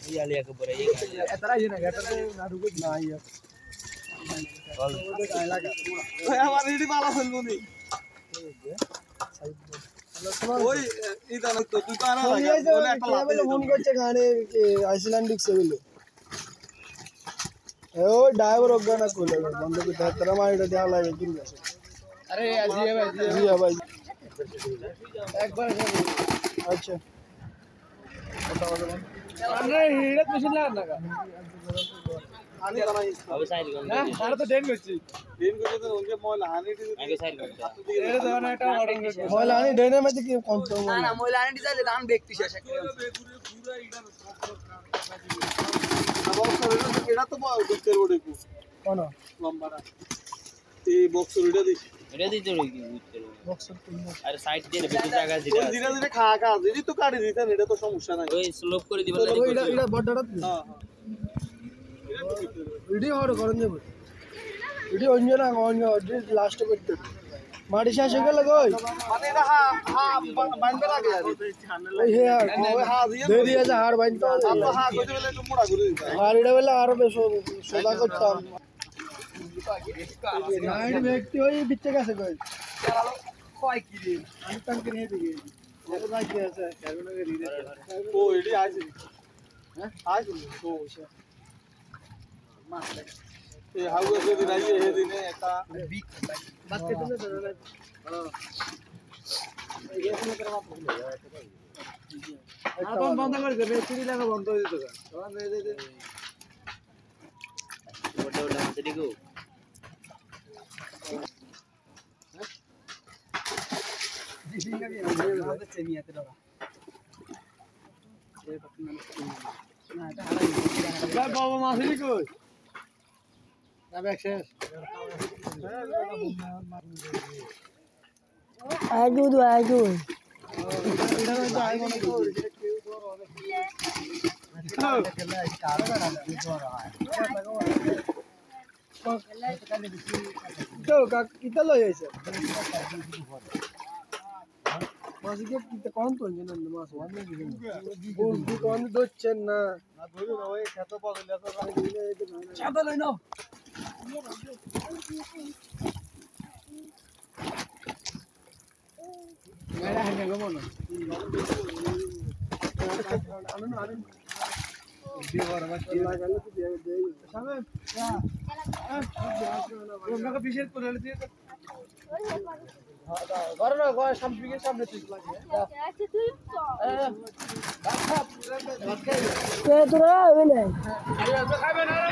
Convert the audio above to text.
iya lihat ke bore iya etara ini enggak terus ngaruh nah iya আমার এডি মালা ফেলবো নি ওই ইদা না তো তুই পারা না বলে একটা লাভ ফোন করছে গানে আইসল্যান্ডিক সেগুলো ও ড্রাইভার অজ্ঞান করলে বন্ধ করে তেরা মারিটা দেওয়া লাগে কিন গেছে আরে জিয়া ভাই একবার আচ্ছা আমরা হিড়ত মেশিন লাগা না আনি বানাই अब साइड कर না আর তো ডেন করছি দিন করে তো ওকে ময়লা আনি आगे साइड कर এর ধরনের একটা অর্ডার করছি ময়লা আনি ডেনের মধ্যে কি কম তো না না মহিলা আনি দিলে দাম ব্যক্তি শেষ একটা এটা তো দুধের বড় কু কোন লম্বাটা এই বক্স ওইটা দিস এটা দিতে রই কি বুঝতে বক্স আরে সাইড দিয়ে বেশি জায়গা দিটা ওই ধীরে ধীরে খা খা যদি তো কাটি দিতেন এটা তো সমস্যা নাই ওই স্লোপ করে দিবেন এটা এটা বড়টা হ্যাঁ ভিডিও অর্ডার করেন যাবে ভিডিও অন্য না অন্য লাস্ট করতে মাটি শেষ হয়ে গেল কই মানে এটা হা হা বাঁধতে লাগে আর ওই হে ওই হা দিয়ে দে দিয়ে যা হাড় বাইনতে তো হা কইতে বলে একটু মোড়া করে দিতে আর এটা বলে আরো বেশ সোজা করতাম নাইট ব্যক্তি ওই বিচ্ছে গেছে কই কয় কি রে আমি টানকে নিয়ে দিই ওটা ভাই কি আছে ক্যাবিনেটে রিলে ও এডি আইছে হ্যাঁ আইছে তো মাছ এই হাউস যদি রাইয়ে হে দিনে একটা বিক বাদ কেটে দে হ্যাঁ এখন বন্ধ করে দেবে চুরি লাগা বন্ধ হয়ে যেত তখন এই যে ওটা ওটা হাতে দিগো বাবা মাসি কই যাবে শেষ আজু দু আজু এটা তো আই মনে করি তো কিতা লই আইছে মাসিকে কিতা কোন তো জানেন না মাস ওয়ান কোন কোন দচ্ছেন না না ধরো না ওই খেত পাগলে তো চাঁদা লই নাও মেরা হ্যাঙ্গা গো বলো আনো না আনো দিয়ে বড় মাছ লাগালে তো দিয়ে দেই সামনে ওনাকে বিশেষ করে দিয়ে ঘরে না ঘরে সামনে সামনে ঠিক লাগে আচ্ছা তুই তো তোরা হবে না খাবে না